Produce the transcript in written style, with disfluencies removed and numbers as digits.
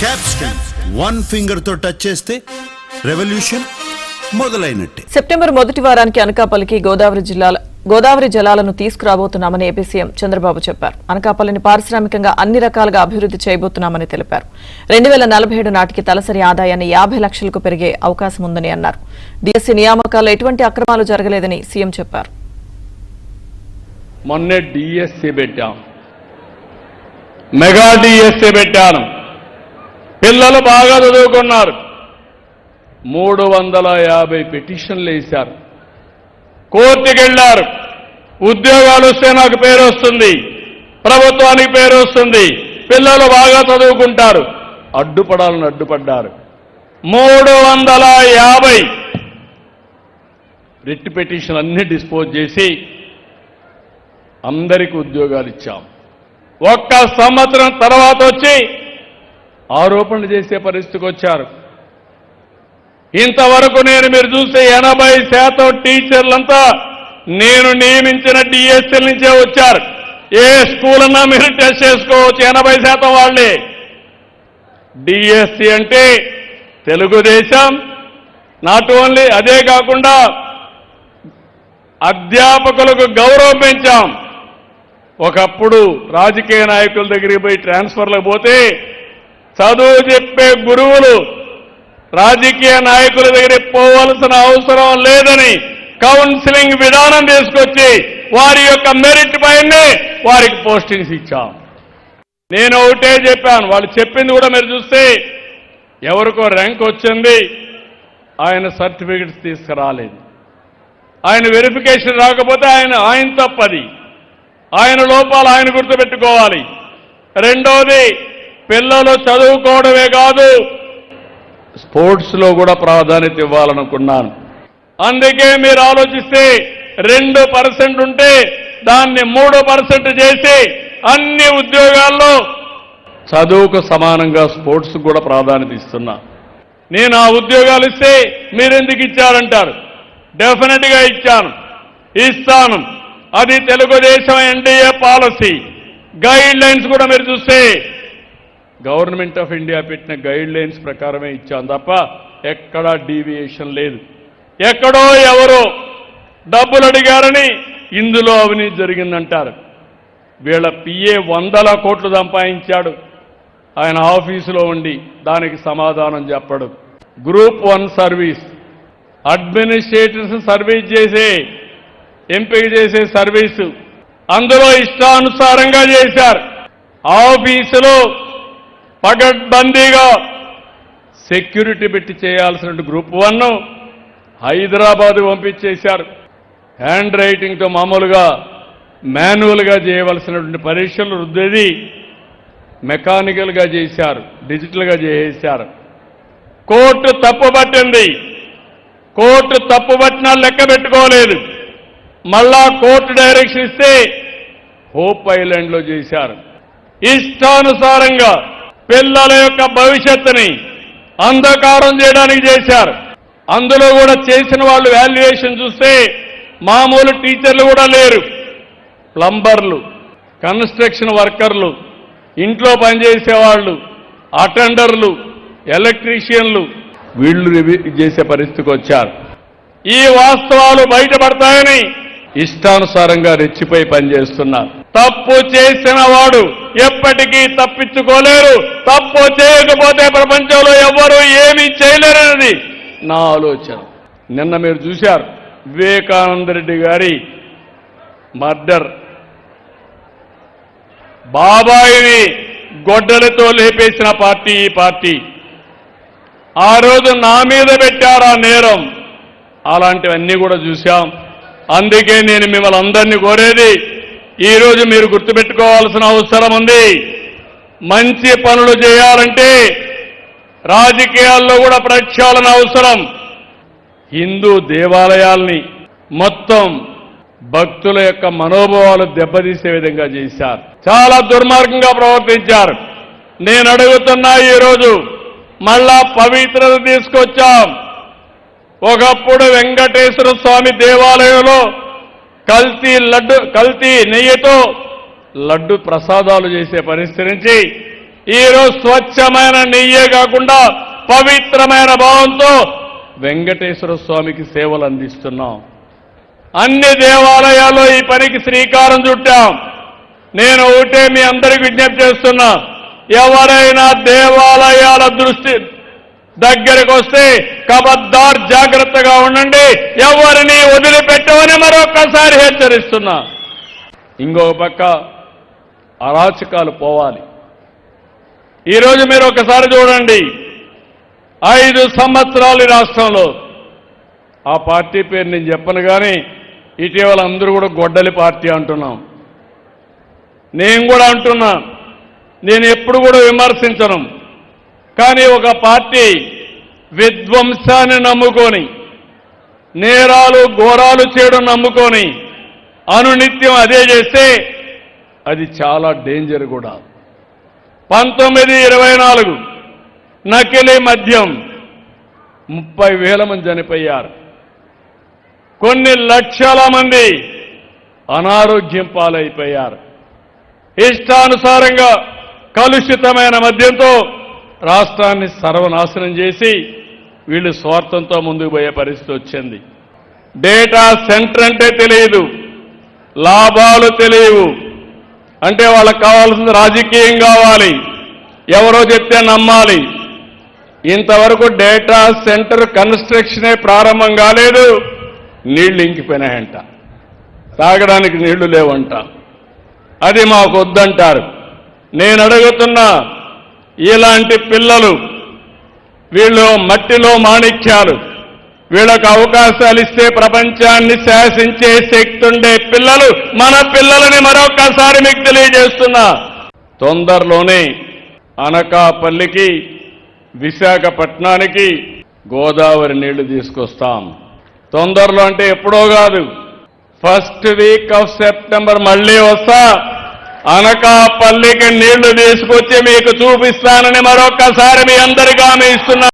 Capston one finger తో touch చేస్తే revolution మొదలైనట్టే. September మొదటి వారానికి అనకాపల్లికి గోదావరి జలాలను తీసుకురాబోతున్నామని ఏపీ సీఎం చంద్రబాబు చెప్పారు. అనకాపల్లిని పారిశ్రామికంగా అన్ని రకాలుగా అభివృద్ధి చేయబోతున్నామని తెలిపారు. 2047 నాటికి తలసరి ఆదాయాన్ని 50 లక్షలకు పెరిగే అవకాశం ఉందని అన్నారు. డిఎస్సీ నియామకాల్లో ఎటువంటి అక్రమాలు జరగలేదని సీఎం చెప్పారు. మొన్నే డిఎస్సీ పెట్టాం, మెగా డిఎస్సీ పెట్టాను. పిల్లలు బాగా చదువుకున్నారు. 350 పిటిషన్లు వేశారు, కోర్టుకి వెళ్లారు. ఉద్యోగాలు వస్తే నాకు పేరు వస్తుంది, ప్రభుత్వానికి పేరు వస్తుంది, పిల్లలు బాగా చదువుకుంటారు. అడ్డుపడాలని అడ్డుపడ్డారు. 350 రిట్ పిటిషన్ అన్ని డిస్పోజ్ చేసి అందరికీ ఉద్యోగాలు ఇచ్చాం. ఒక్క సంవత్సరం తర్వాత వచ్చి ఆరోపణలు చేసే పరిస్థితికి వచ్చారు. ఇంతవరకు మీరు చూస్తే 80% టీచర్లంతా నేను నియమించిన డిఎస్సీల నుంచే వచ్చారు. ఏ స్కూల్ అన్నా మీరు టెస్ట్ చేసుకోవచ్చు, 80% వాళ్ళే. డిఎస్సీ అంటే తెలుగుదేశం, నాట్ ఓన్లీ అదే కాకుండా అధ్యాపకులకు గౌరవం పెంచాం. ఒకప్పుడు రాజకీయ నాయకుల దగ్గరికి పోయి ట్రాన్స్ఫర్లకు పోతే చదువు చెప్పే గురువులు రాజకీయ నాయకుల దగ్గరికి పోవలసిన అవసరం లేదని కౌన్సిలింగ్ విధానం తీసుకొచ్చి వారి యొక్క మెరిట్ పైనే వారికి పోస్టింగ్స్ ఇచ్చాం. నేను ఒకటే చెప్పాను, వాళ్ళు చెప్పింది కూడా మీరు చూస్తే ఎవరికో ర్యాంక్ వచ్చింది, ఆయన సర్టిఫికెట్స్ తీసుకురాలేదు. ఆయన వెరిఫికేషన్ రాకపోతే ఆయన తప్పది, ఆయన లోపాలు ఆయన గుర్తుపెట్టుకోవాలి. రెండోది, పిల్లలు చదువుకోవడమే కాదు స్పోర్ట్స్లో కూడా ప్రాధాన్యత ఇవ్వాలనుకున్నాను. అందుకే మీరు ఆలోచిస్తే 2% ఉంటే దాన్ని 3% చేసి అన్ని ఉద్యోగాల్లో చదువుకు సమానంగా స్పోర్ట్స్ కూడా ప్రాధాన్యత ఇస్తున్నా. నేను ఆ ఉద్యోగాలు ఇస్తే మీరెందుకు ఇచ్చారంటారు. డెఫినెట్గా ఇస్తాను. అది Telugu Desam NDA policy. Guide lines కూడా మీరు చూస్తే గవర్నమెంట్ ఆఫ్ ఇండియా పెట్టిన గైడ్ లైన్స్ ప్రకారమే ఇచ్చాను తప్ప ఎక్కడా డీవియేషన్ లేదు. ఎక్కడో ఎవరో డబ్బులు అడిగారని ఇందులో అవినీతి జరిగిందంటారు. వీళ్ళ పిఏ 100 కోట్లు సంపాదించాడు, ఆయన ఆఫీసులో ఉండి దానికి సమాధానం చెప్పడు. గ్రూప్ 1 సర్వీస్, అడ్మినిస్ట్రేటర్స్ సర్వీస్ చేసే ఎంపిక చేసే సర్వీసు అందులో ఇష్టానుసారంగా చేశారు. ఆఫీసులో పగడ్బందీగా సెక్యూరిటీ పెట్టి చేయాల్సిన గ్రూప్ 1 హైదరాబాద్ పంపించేశారు. హ్యాండ్ రైటింగ్తో మామూలుగా మాన్యువల్గా చేయవలసినటువంటి పరీక్షలు రుద్దేది మెకానికల్గా చేశారు, డిజిటల్గా చేసేశారు. కోర్టు తప్పుపట్టింది, కోర్టు తప్పుపట్టినా లెక్క పెట్టుకోలేదు. మళ్ళా కోర్టు డైరెక్షన్ ఇస్తే హోప్ ఐలాండ్లో చేశారు. ఇష్టానుసారంగా పిల్లల యొక్క భవిష్యత్తుని అంధకారం చేయడానికి చేశారు. అందులో కూడా చేసిన వాళ్ళు వాల్యుయేషన్ చూస్తే మామూలు టీచర్లు కూడా లేరు. ప్లంబర్లు, కన్స్ట్రక్షన్ వర్కర్లు, ఇంట్లో పనిచేసేవాళ్ళు, అటెండర్లు, ఎలక్ట్రీషియన్లు వీళ్ళు రివ్యూ చేసే పరిస్థితికి వచ్చారు. ఈ వాస్తవాలు బయటపడతాయని ఇష్టానుసారంగా రెచ్చిపోయి పనిచేస్తున్నారు. తప్పు చేసిన వాడు ఎప్పటికీ తప్పించుకోలేరు. తప్పు చేయకపోతే ప్రపంచంలో ఎవ్వరూ ఏమీ చేయలేరనేది నా ఆలోచన. నిన్న మీరు చూశారు వివేకానంద రెడ్డి గారి మర్డర్. బాబాయిని గొడ్డలతో లేపేసిన పార్టీ ఈ పార్టీ. ఆ రోజు నా మీద పెట్టారు ఆ నేరం. అలాంటివన్నీ కూడా చూశాం. అందుకే నేను మిమ్మల్ని అందరినీ కోరేది, ఈరోజు మీరు గుర్తుపెట్టుకోవాల్సిన అవసరం ఉంది. మంచి పనులు చేయాలంటే రాజకీయాల్లో కూడా ప్రక్షాళన అవసరం. హిందూ దేవాలయాల్ని మొత్తం భక్తుల యొక్క మనోభావాలు దెబ్బతీసే విధంగా చేశారు. చాలా దుర్మార్గంగా ప్రవర్తించారు. నేను అడుగుతున్నా, ఈరోజు మళ్ళా పవిత్రత తీసుకొచ్చాం. ఒకప్పుడు వెంకటేశ్వర స్వామి దేవాలయంలో కల్తీ నెయ్యితో లడ్డు ప్రసాదాలు చేసే పరిస్థితి నుంచి ఈరోజు స్వచ్ఛమైన నెయ్యే కాకుండా పవిత్రమైన భావంతో వెంకటేశ్వర స్వామికి సేవలు అందిస్తున్నాం. అన్ని దేవాలయాల్లో ఈ పనికి శ్రీకారం చుట్టాం. నేను ఒకటే మీ అందరికి విజ్ఞప్తి చేస్తున్నా, ఎవరైనా దేవాలయాల దృష్టి దగ్గరకు వస్తే కబద్దార్ జాగ్రత్తగా ఉండండి, ఎవరిని వదిలిపెట్టమని మరొక్కసారి హెచ్చరిస్తున్నా. ఇంకొక పక్క అరాచకాలు పోవాలి. ఈరోజు మీరు ఒకసారి చూడండి, 5 సంవత్సరాలు ఈ రాష్ట్రంలో, ఆ పార్టీ పేరు నేను చెప్పను కానీ ఇటీవల అందరూ కూడా గొడ్డలి పార్టీ అంటున్నాం. నేను కూడా అంటున్నా, నేను ఎప్పుడు కూడా విమర్శించను. కానీ ఒక పార్టీ విధ్వంసాన్ని నమ్ముకొని, నేరాలు ఘోరాలు చేయడం నమ్ముకొని అనునిత్యం అదే చేస్తే అది చాలా డేంజర్ కూడా. 1924 నకిలీ మద్యం 30,000 మంది చనిపోయారు. కొన్ని లక్షల మంది అనారోగ్యం పాలైపోయారు. ఇష్టానుసారంగా కలుషితమైన మద్యంతో రాష్ట్రాన్ని సర్వనాశనం చేసి వీళ్ళు స్వార్థంతో ముందుకు పోయే పరిస్థితి వచ్చింది. డేటా సెంటర్ అంటే తెలియదు, లాభాలు తెలియవు, అంటే వాళ్ళకి కావాల్సింది రాజకీయం కావాలి, ఎవరో చెప్తే నమ్మాలి. ఇంతవరకు డేటా సెంటర్ కన్స్ట్రక్షనే ప్రారంభం కాలేదు, నీళ్లు ఇంకిపోయినాయంట, తాగడానికి నీళ్లు లేవంట. అది మాకు వద్దంటారు. నేను అడుగుతున్నా, ఇలాంటి పిల్లలు, వీళ్ళు మట్టిలో మాణిక్యాలు, వీళ్ళకు అవకాశాలు ఇస్తే ప్రపంచాన్ని శాసించే శక్తి ఉండే పిల్లలు మన పిల్లలని మరొకసారి మీకు తెలియజేస్తున్నా. తొందరలోనే అనకాపల్లికి, విశాఖపట్నానికి గోదావరి నీళ్లు తీసుకొస్తాం. తొందరలో అంటే ఎప్పుడో కాదు, ఫస్ట్ వీక్ ఆఫ్ సెప్టెంబర్ మళ్ళీ వస్తా, అనకాపల్లికి నీళ్లు తీసుకొచ్చి మీకు చూపిస్తానని మరొక్కసారి మీ అందరికీ హామీ ఇస్తున్నా.